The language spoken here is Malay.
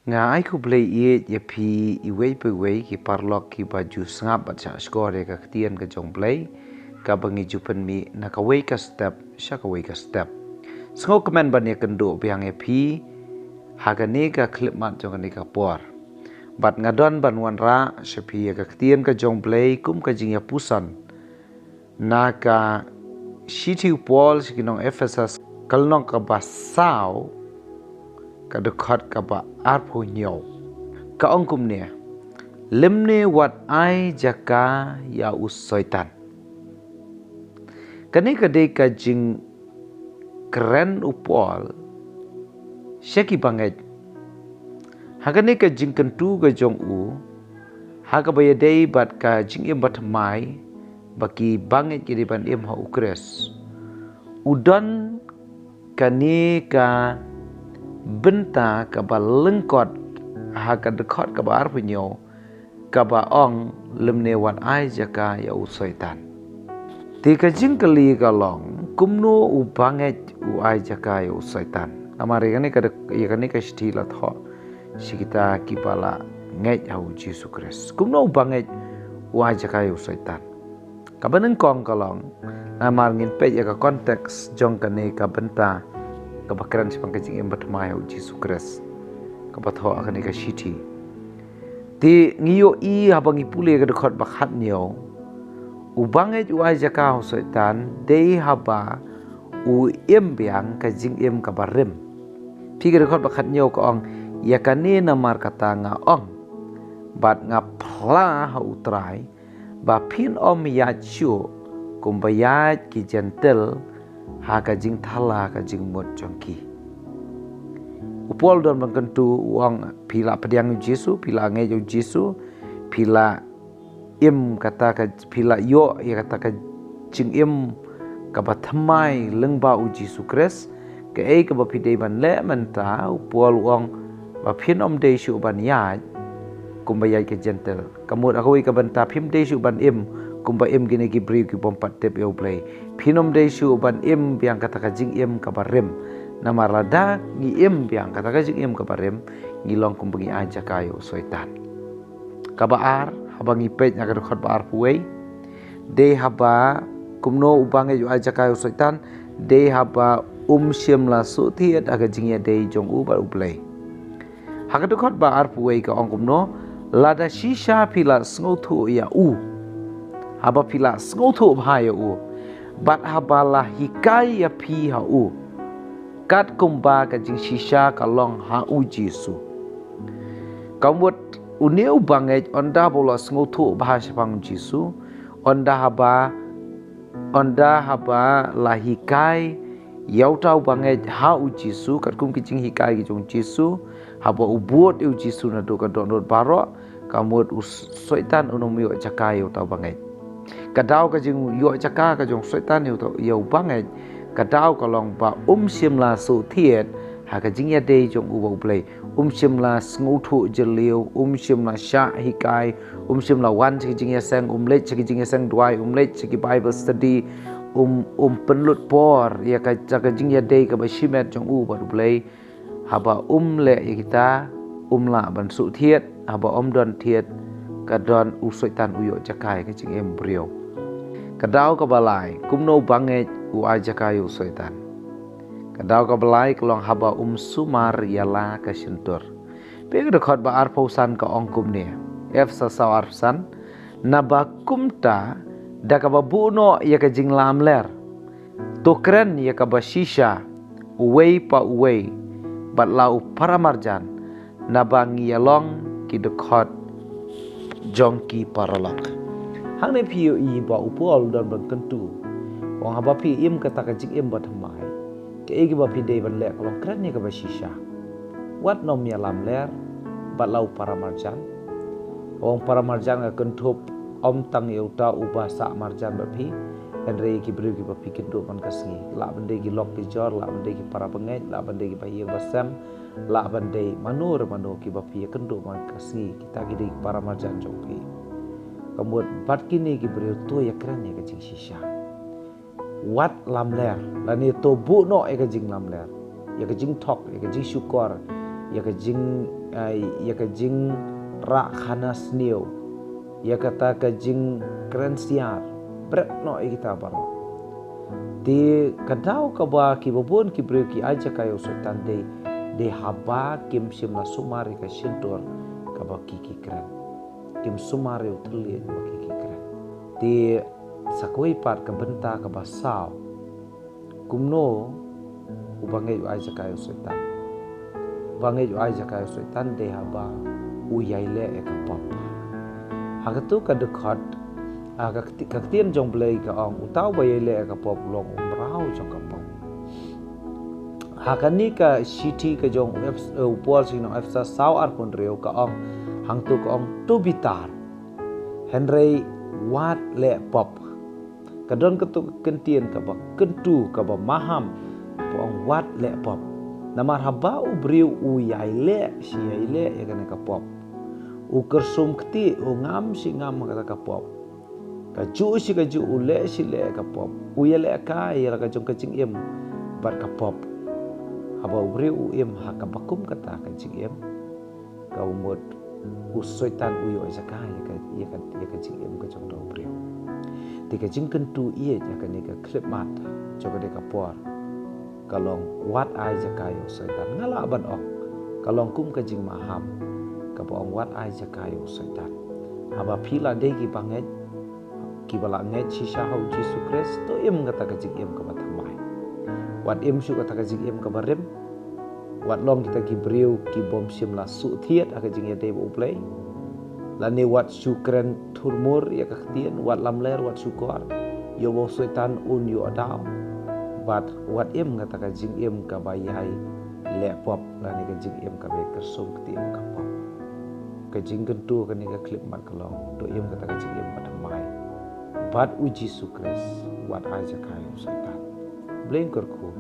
Nga ai ku blai ye ya pi iwei pe wei ki parlok ki baju sngap bacha skore ka ktian ka jong blai ka bangi jupen mi na ka wei ka step sha ka wei ka step sngo kemen ban ye kendo biang ye pi hagani ka klip mat jong ni ka por bat ngadon ban wan ra she pi ka ktian ka jong blai kum ka jing ya pusan na ka City Paul sikinong Ephesus kalnong ka basao ka dekat ka ba arpo nyaw ka ongkum ne lemne wat ai jaka ya usaitan kani ka de ka jing keren upol sheki banget hagani ka jing kentu ka jong u haga baya dei bat ka jing im bat mai baki banget kiri ban im ha ukres udon kani ka benta ka ba lengkot ha ka dekat ka ba arpunyo ka ba ong lemne wan ai jaka ya usaitan ti ka jingkali ka long kumno u banget u ai jaka ya usaitan amare kani ka ya kani ka stila tho sikita kipala ngai au Yesus Kristus kumno u banget u ai jaka ya usaitan ka baneng kong ka long amar ngin pe ya ka konteks jong kani ka benta kabakaran sipang kajing yang bertemai au Yesus Kristus kabatho akan ika shiti ti ngiyo i habang ipule ka dekat bakhat niyo ubange ju ai jaka setan dei haba u embiang kajing em kabarim pi ka dekat bakhat niyo ka ong ya kane namar kata nga ong bat nga pla ha utrai ba pin om ya chu kumbayat ki gentle ha ka jing thala ka jing mot jongki upol don bangkentu uang pila pediang Yesus pila nge Yesus pila im kata ka pila yo ya kata ka jing im ka bathamai lengba u Yesus Kristus ke ai ka bapidei ban le menta upol uang ba phin om dei shu ban ya kumbayai ke gentle kamut akoi ka banta phim dei shu ban im kumba im gini ki bri ki bompat tep yo play phinom dei shu ban im biang kata ka jing im ka barem namarada ngi im biang kata ka jing im ka barem ngilong kumbangi aja kayo soitan kabaar habangi pet nya ka khot baar puei de haba kumno ubange yo aja kayo soitan de haba sim la su thiet aga jing ya de jong u ba uplay haga khot baar puei ka ong kumno lada shisha pila sngotu ya u haba pila sngotu bhaya u bat haba la hikai ya pi ha u kat kumba ka jing shisha ka long ha u Jesu kamut uneu banget onda bola sngotu bhaya pang Jesu onda haba la hikai yau tau banget ha u Jesu kat kum ki jing hikai ki jong Jesu haba ubut u Jesu na do ka don baro kamut soitan unomio jakayo tau banget kadau ka jing yo jaka ka jong soitan yo banget kadau ka long ba sim la su thiet ha ka jing ya de jong u play sim la sngotu jelio sim la sha hikai sim la wan chi jing ya sang let chi jing ya sang dwai let chi Bible study penlut por ya ka jing ya de ka ba shimet jong u ba play haba le ya kita la ban su thiet haba don thiet ka don u soitan u yo jakai ka jing em brio kadau ka balai kumno banget u ajakai u soitan kadau ka balai kelong haba sumar yala ka sentur pe ka dekat ba arpausan ka ongkum ne efsa saw arsan na ba kumta da ka ba buno ya ka jing lam ler tokren ya ka ba shisha uwei pa uwei bat lau paramarjan na ba ngiyalong ki dekat jongki paralak hang ne piu i ba upol don ban kentu wong haba pi im kata ka jing im ba thamai ke egi ba pi dei ban le kolong kren ni ka ba shisha wat nom ya lam ler ba lau paramarjan wong paramarjan ka kentup om tang yauta ubasa marjan ba pi Henry ki beri ki ba pi kentu ban kasngi la ban dei ki lok ki jor la ban dei ki para pengai la ban dei ki ba yeng basam la ban dei manur ki ba pi kentu ban kasngi kita ki dei para marjan jong pi kamut bat kini ki beri tu ya keren ya kajing shisha wat lam ler lani to bu no e kajing lam ler ya kajing tok ya kajing syukor ya kajing ya ka jing ra khanas niu ya kata ka jing krensiar bret no kita baro di kadau ka ba ki bobon ki bre ki aja kayo setan de haba kim sim na sumari ka sintor ka ba ki kren kim sumari utli ba ki kren di sakoi pat ka benta ka ba saw kumno ubangai aja kayo setan bangai aja kayo setan de haba uyaile ka papa hagatu ka dekat kaktian jong play ka ong utaw bayile ka pop long umrao jong ka pop hakani ka city ka jong upol sino afsa saw ar pun reo ka ong hangtu ka ong tu bitar henry wat le pop kadon ketu kentian ka ba kentu ka ba maham ong wat le pop namar haba ubriu uyaile si yaile ya kana ka pop ukersum kti ngam si ngam kata ka pop kaju si kaju ule si le ka pop uyale ka ya ka jong kacing em bat ka pop haba ubriu em ha ka bakum kata kacing em ka umut usoitan uyo zaka ya kacing em ka jong do ubriu ti kacing kentu ie ya ka ni ka klip mat joga de ka por kalong wat ai zakayo setan ngala ban ok kalong kum kajing maham ka bong wat ai zakayo setan haba phila de ki banget ki bala nget shisha hau Jesu Christ to im kata kajing im ka batamai wat im su kata kajing im ka barem wat long kita ki briu ki bom sim la su thiet ka jing ya de bu play la ne wat su kren thurmur ya ka tien wat lam ler wat su kor yo bo setan un yo daw bat wat im kata ka jing im ka bayai le pop la ni ka jing im ka be kersum kti im ka pop ka jing kentu ka ni ka klip mat kalong to im kata ka jing im batamai bat uji Jesu Christ wat aja kayo setan blame kerku